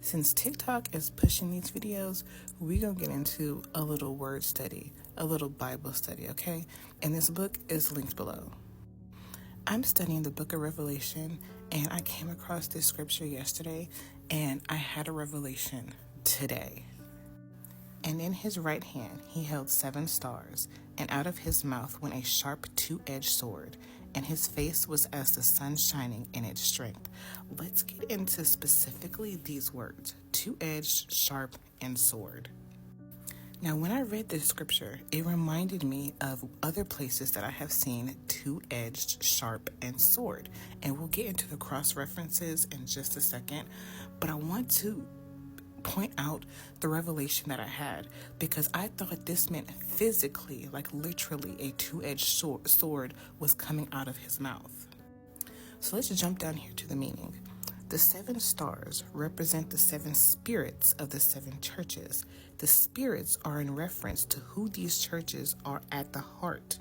Since TikTok is pushing these videos, we're going to get into a little word study, a little Bible study, okay? And this book is linked below. I'm studying the book of Revelation, and I came across this scripture yesterday, and I had a revelation today. And in his right hand he held 7 stars, and out of his mouth went a sharp 2-edged sword, and his face was as the sun shining in its strength. Let's get into specifically these words: 2-edged, sharp, and sword. Now, when I read this scripture, it reminded me of other places that I have seen 2-edged, sharp, and sword. And we'll get into the cross references in just a second, but I want to point out the revelation that I had, because I thought this meant physically, like literally a 2-edged sword was coming out of his mouth. So let's jump down here to the meaning. The 7 stars represent the 7 spirits of the 7 churches. The spirits are in reference to who these churches are at the heart,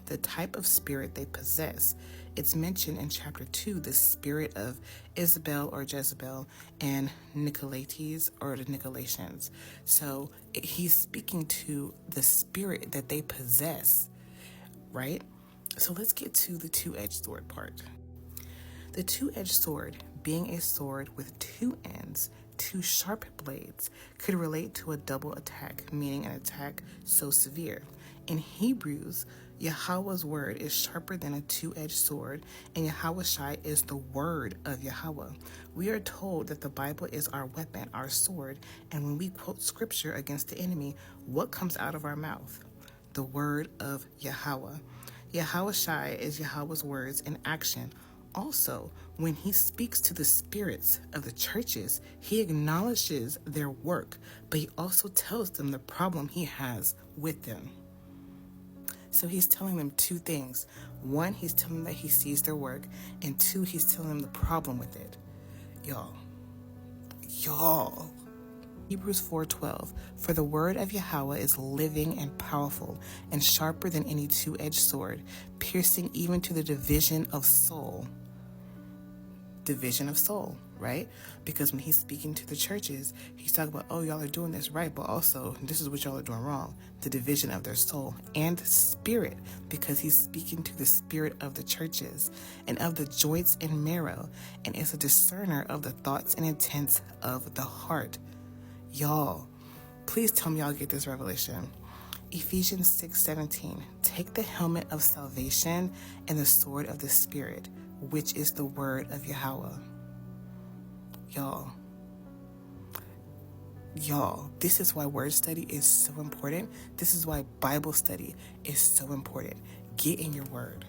the type of spirit they possess. It's mentioned in chapter 2, the spirit of Isabel or Jezebel and Nicolaitans or the Nicolaitans. So he's speaking to the spirit that they possess, right? So let's get to the 2-edged sword part. The 2-edged sword, being a sword with 2 ends, 2 sharp blades, could relate to a double attack, meaning an attack so severe. In Hebrews, Yahweh's word is sharper than a 2-edged sword, and Yahawashi is the word of Yahweh. We are told that the Bible is our weapon, our sword, and when we quote scripture against the enemy, what comes out of our mouth? The word of Yahweh. Yahawashi is Yahweh's words in action. Also, when he speaks to the spirits of the churches, he acknowledges their work, but he also tells them the problem he has with them. So he's telling them 2 things. 1, he's telling them that he sees their work, and 2, he's telling them the problem with it. Y'all. Hebrews 4:12, for the word of Yahweh is living and powerful, and sharper than any 2-edged sword, piercing even to the division of soul. Division of soul, right? Because when he's speaking to the churches, he's talking about, oh, y'all are doing this right, but also this is what y'all are doing wrong. The division of their soul and spirit, because he's speaking to the spirit of the churches and of the joints and marrow, and is a discerner of the thoughts and intents of the heart. Y'all, please tell me y'all get this revelation. Ephesians 6:17, take the helmet of salvation and the sword of the Spirit, which is the word of Yahweh. Y'all, this is why word study is so important. This is why Bible study is so important. Get in your word.